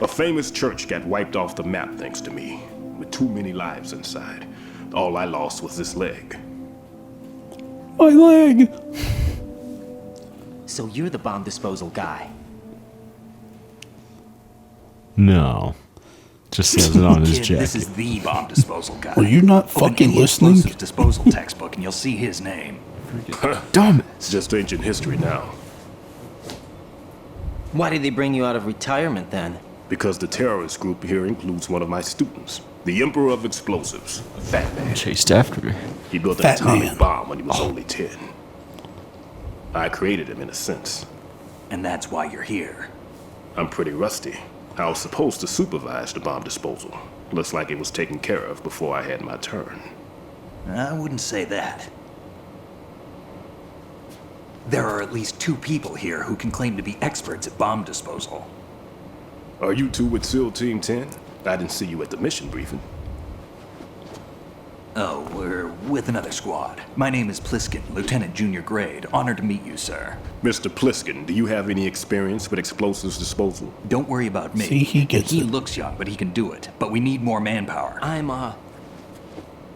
A famous church got wiped off the map thanks to me, with too many lives inside. All I lost was this leg. My leg! So you're the bomb disposal guy. No. Just says it on his Kid, jacket. this is the bomb disposal guy. Are you not Open fucking any listening? explosives disposal textbook and you'll see his name. Dumb. It's just ancient history now. Why did they bring you out of retirement then? Because the terrorist group here includes one of my students, the Emperor of Explosives, a fat man. Chased after me. He built an Fat atomic man. bomb when he was only 10. I created him in a sense. And that's why you're here. I'm pretty rusty. I was supposed to supervise the bomb disposal. Looks like it was taken care of before I had my turn. I wouldn't say that. There are at least 2 people here who can claim to be experts at bomb disposal. Are you two with SEAL Team 10? I didn't see you at the mission briefing. Oh, we're with another squad. My name is Pliskin, Lieutenant Junior Grade. Honored to meet you, sir. Mr. Pliskin, do you have any experience with explosives disposal? Don't worry about me. See, he gets He it. looks young, but he can do it. But we need more manpower. I'm,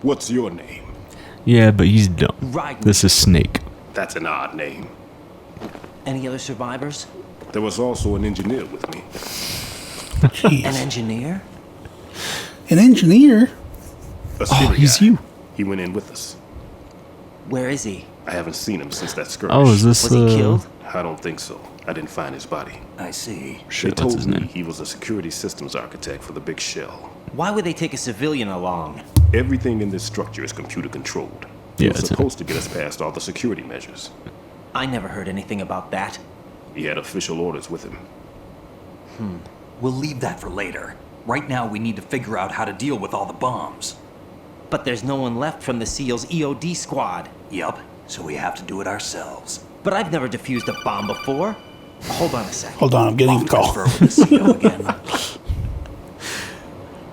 What's your name? Yeah, but he's dumb. Right. This is Snake. That's an odd name. Any other survivors? There was also an engineer with me. An Jeez. engineer? An engineer? A city he's guy. you. He went in with us. Where is he? I haven't seen him since that skirmish. Oh, is this Was he killed? I don't think so. I didn't find his body. I see. Shit, They what's told his me name? he was a security systems architect for the big shell. Why would they take a civilian along? Everything in this structure is computer controlled. Yeah, He was that's it. supposed to get us past all the security measures. I never heard anything about that. He had official orders with him. We'll leave that for later. Right now, we need to figure out how to deal with all the bombs. But there's no one left from the SEAL's EOD squad. Yup, so we have to do it ourselves. But I've never defused a bomb before. Hold on a second. Hold on, I'm getting a call. Transfer with the CO again.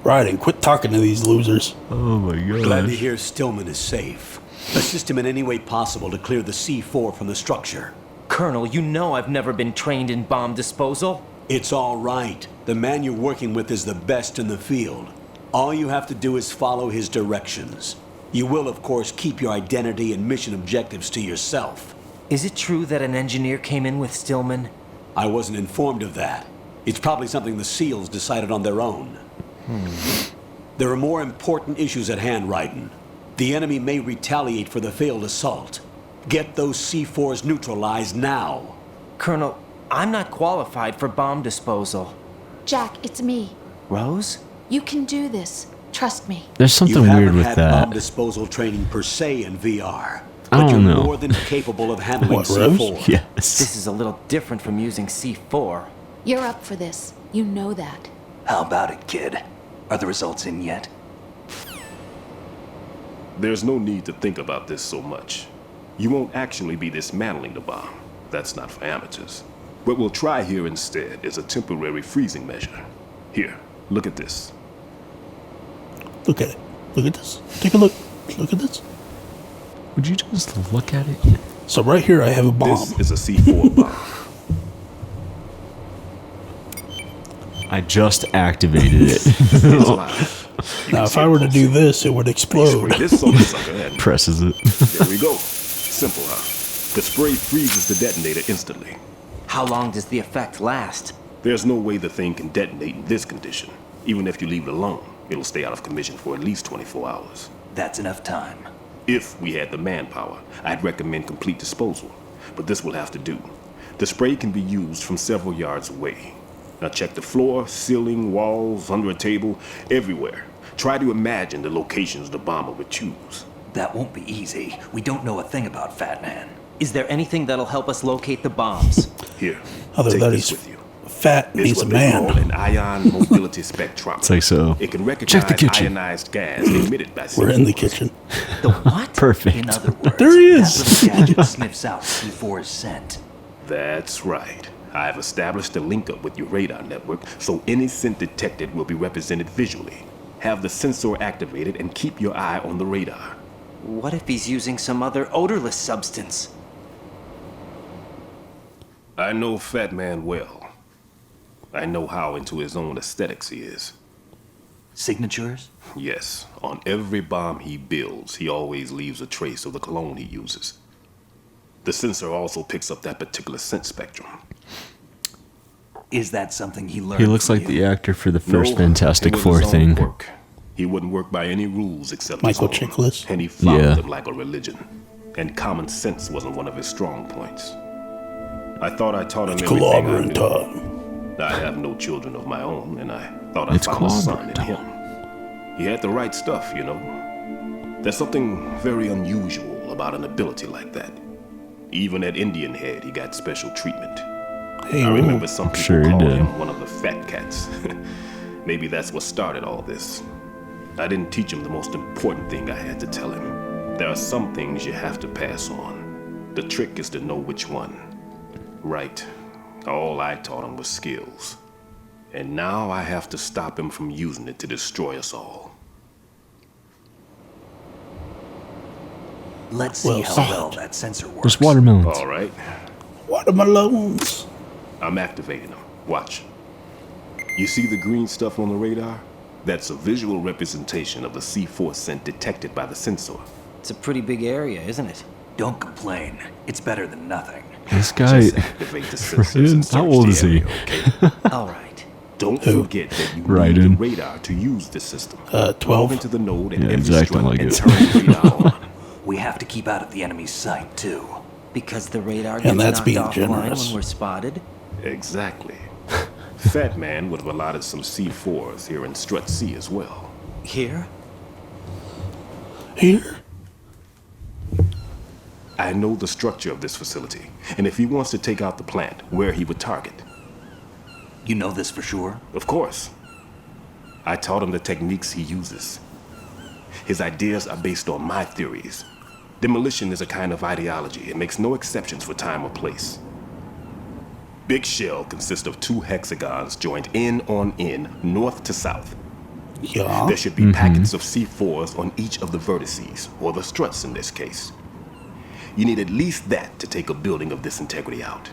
Ryden, quit talking to these losers. Oh my Glad to gosh. hear Stillman is safe. Assist him in any way possible to clear the C4 from the structure. Colonel, you know I've never been trained in bomb disposal. It's all right. The man you're working with is the best in the field. All you have to do is follow his directions. You will, of course, keep your identity and mission objectives to yourself. Is it true that an engineer came in with Stillman? I wasn't informed of that. It's probably something the SEALs decided on their own. There are more important issues at hand, Ryden. The enemy may retaliate for the failed assault. Get those C4s neutralized now. Colonel, I'm not qualified for bomb disposal. Jack, it's me. Rose? You can do this. Trust me. There's something You weird haven't with had that. bomb disposal training per se in VR, I but don't you're know. more than capable of handling What, Rose? C4. Yes. This is a little different from using C4. You're up for this. You know that. How about it, kid? Are the results in yet? There's no need to think about this so much. You won't actually be dismantling the bomb. That's not for amateurs. What we'll try here instead is a temporary freezing measure. Here, look at this. Look at it. Look at this. Take a look. Look at this. Would you just look at it? So right here I have a bomb. This is a C4 bomb. I just activated it. It's live. You Now can if see I it were to do pulsing. this, it would Make sure explode. this sucker and Presses it. there we go. Simple, huh? The spray freezes the detonator instantly. How long does the effect last? There's no way the thing can detonate in this condition. Even if you leave it alone, it'll stay out of commission for at least 24 hours. That's enough time. If we had the manpower, I'd recommend complete disposal. But this will have to do. The spray can be used from several yards away. Now check the floor, ceiling, walls, under a table, everywhere. Try to imagine the locations the bomber would choose. That won't be easy. We don't know a thing about Fat Man. Is there anything that'll help us locate the bombs? Here, Other take than this he's with you. fat and It's he's a what they call man. an ion mobility spectrometer. Say so. It can recognize Check the kitchen. ionized gas emitted by We're in the C4s. kitchen. The what? Perfect. In other words, There he that is. little gadget sniffs out C4's scent. That's right. I've established a link up with your radar network, so any scent detected will be represented visually. Have the sensor activated and keep your eye on the radar. What if he's using some other odorless substance? I know Fat Man well. I know how into his own aesthetics he is. Signatures? Yes, on every bomb he builds, he always leaves a trace of the cologne he uses. The sensor also picks up that particular scent spectrum. Is that something he learned? He looks from like you? the actor for the first No, Fantastic it was Four his own thing. work. He wouldn't work by any rules except Michael his own, Chiklis. and he followed Yeah. them like a religion. And common sense wasn't one of his strong points. I thought I taught him It's everything I clobbering knew. time. I have no children of my own, and I thought I It's found a son clobbering in time. him. He had the right stuff, you know. There's something very unusual about an ability like that. Even at Indian Head, he got special treatment. Hey, I ooh. remember some people Sure he called did. him one of the fat cats. Maybe that's what started all this. I didn't teach him the most important thing I had to tell him. There are some things you have to pass on. The trick is to know which one. Right. All I taught him was skills. And now I have to stop him from using it to destroy us all. Let's see Well how said. well that sensor works. There's watermelons. All right. Watermelons. I'm activating them. Watch. You see the green stuff on the radar? That's a visual representation of the C4 scent detected by the sensor. It's a pretty big area, isn't it? Don't complain. It's better than nothing. This guy. Just activate the sensors and How search old the is he? area, okay? All right. Don't Who? forget that you Right need the in. radar to use the system. 12. Log into the node and Yeah, every he's acting strut like and it. turn the radar on. We have to keep out of the enemy's sight, too. Because the radar And gets that's knocked being offline generous. when we're spotted? Exactly. Fat Man would have allotted some C4s here in Strut C as well. Here? Here. I know the structure of this facility, and if he wants to take out the plant, where he would target. You know this for sure? Of course. I taught him the techniques he uses. His ideas are based on my theories. Demolition is a kind of ideology. It makes no exceptions for time or place. Big Shell consists of 2 hexagons joined end on end, north to south. Yeah. There should be packets of C4s on each of the vertices, or the struts in this case. You need at least that to take a building of this integrity out.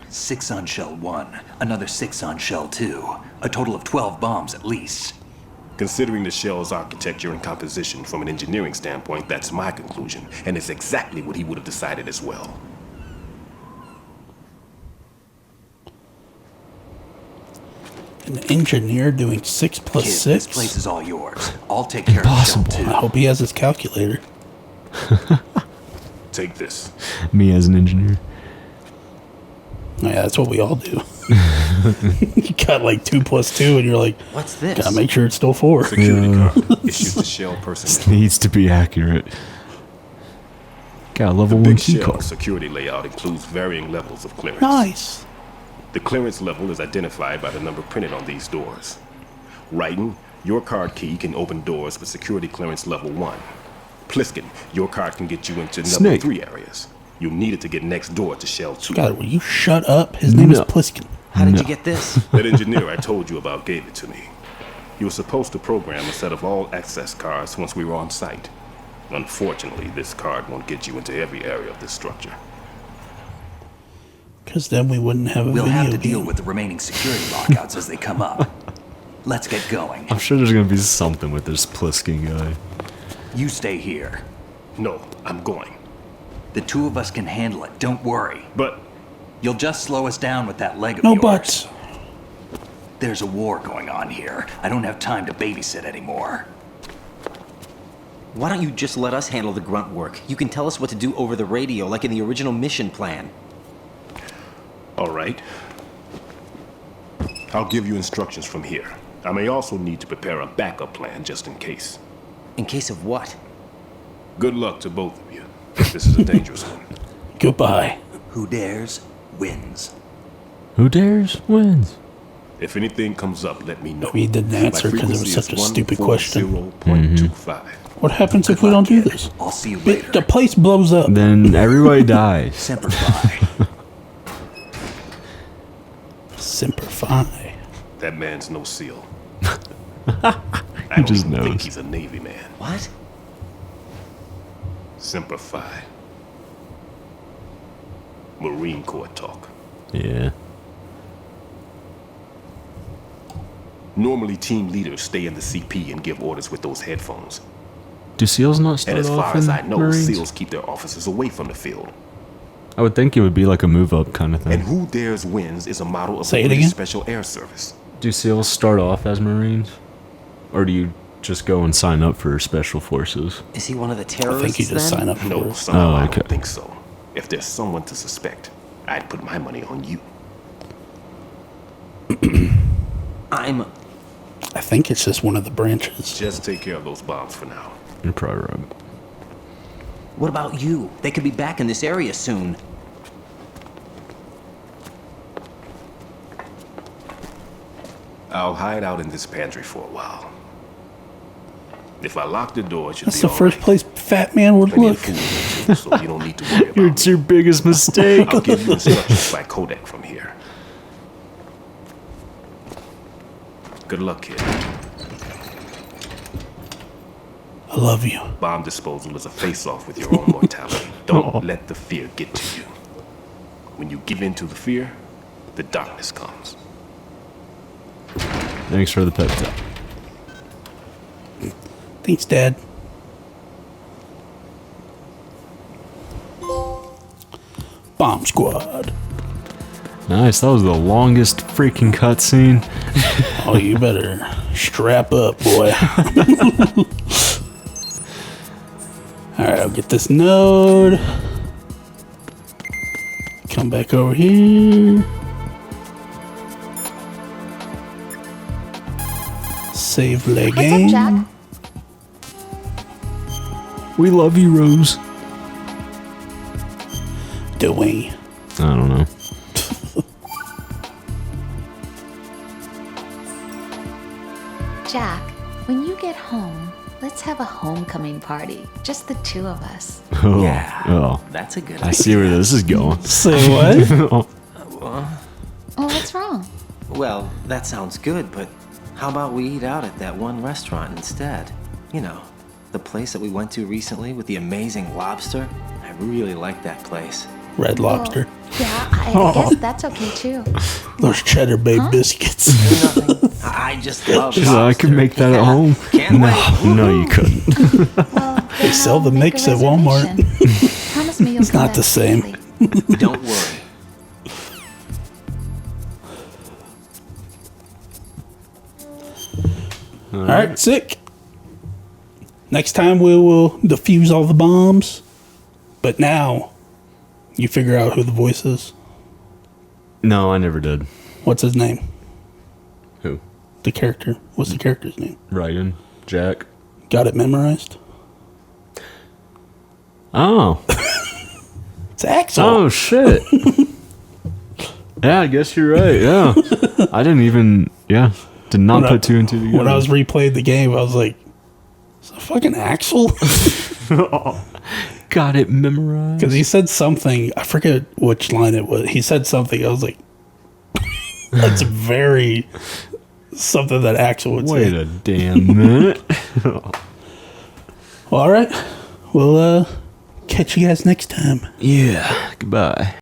6 on shell 1, another 6 on shell 2. A total of 12 bombs at least. Considering the shell's architecture and composition from an engineering standpoint, that's my conclusion, and it's exactly what he would have decided as well. An engineer doing 6 plus Kid, 6? this place is all yours. I'll take care of shell 2. I hope he has his calculator. Take this. Me as an engineer. Yeah, that's what we all do. You got like 2 plus 2, and you're like, What's this? gotta make sure it's still 4. Security card issued to shell This personnel. needs to be accurate. Got a level 1 Big key shell card. security layout includes varying levels of clearance. Nice. The clearance level is identified by the number printed on these doors. Writing, your card key can open doors with security clearance level 1. Pliskin, your card can get you into level Snake. 3 areas. You need it to get next door to shell 2. Skylar, will you shut up? His name is No. Pliskin. How did No. you get this? That engineer I told you about gave it to me. He was supposed to program a set of all access cards once we were on site. Unfortunately, this card won't get you into every area of this structure. Because then we wouldn't have a We'll video have to game. deal with the remaining security lockouts as they come up. Let's get going. I'm sure there's gonna be something with this Pliskin guy. You stay here. No, I'm going. The 2 of us can handle it, don't worry. But You'll just slow us down with that leg of No yours. buts. There's a war going on here. I don't have time to babysit anymore. Why don't you just let us handle the grunt work? You can tell us what to do over the radio, like in the original mission plan. All right. I'll give you instructions from here. I may also need to prepare a backup plan just in case. In case of what? Good luck to both of you. This is a dangerous one. Goodbye. Who dares, wins. Who dares wins. If anything comes up, let me know. We didn't answer because it was such a stupid question. 140.25. What happens if we don't do this? I'll see you later. The place blows up. Then everybody dies. Semper Fi. Semper Fi. That man's no SEAL. He I don't just even think knows. he's a Navy man. What? Semper Fi. Marine Corps talk. Yeah. Normally, team leaders stay in the CP and give orders with those headphones. Do SEALs not And start as far off as in I know, Marines? SEALs keep their officers away from the field. I would think it would be like a move-up kind of And thing. who dares wins is a model of Say the it British again? Special Air Service. Do SEALs start off as Marines? Or do you just go and sign up for Special Forces? Is he one of the I terrorists think you just then? sign up for No, it. somehow I okay. don't think so. If there's someone to suspect, I'd put my money on you. I think it's just one of the branches. Just take care of those bombs for now. You're probably right. What about you? They could be back in this area soon. I'll hide out in this pantry for a while. If I lock the door, it should That's be the first all right. place Fat Man would Plenty of look. food here, too, so you don't need to worry about It's your biggest mistake. I'll give you instructions by Kodak from here. Good luck, kid. I love you. Bomb disposal is a face-off with your own mortality. Don't let the fear get to you. When you give in to the fear, the darkness comes. Thanks for the pep talk. Thanks, Dad. Bomb Squad. Nice, that was the longest freaking cutscene. Oh, you better strap up, boy. Alright, I'll get this node. Come back over here. Save the game. What's up, Jack? We love you, Rose. Doing. I don't know. Jack, when you get home, let's have a homecoming party. Just the two of us. Oh, Yeah, oh. that's a good I see where this is going. Say what? Oh, what's wrong? Well, that sounds good, but how about we eat out at that one restaurant instead? You know, the place that we went to recently with the amazing lobster. I really like that place. Red Lobster. Yeah, I guess that's okay too. Those Cheddar Bay biscuits. Nothing. I just love She's like, I lobster. could make that at home. Can't wait. No, you couldn't. Well, They sell the mix at Walmart. Promise me you'll It's come not back the same. safely. Don't worry. Alright, sick. Next time we will defuse all the bombs. But now, you figure out who the voice is. No, I never did. What's his name? Who? The character. What's the character's name? Ryan? Jack? Got it memorized? Oh. It's Axel. Oh, shit. Yeah, I guess you're right. Yeah. I didn't even, did not put two and two together. When I was replaying the game, I was like, is that fucking Axel? Got it memorized. Because he said something, I forget which line it was. He said something, I was like, that's very something that Axel would say. Wait a damn minute. Well, all right. We'll catch you guys next time. Yeah. Goodbye.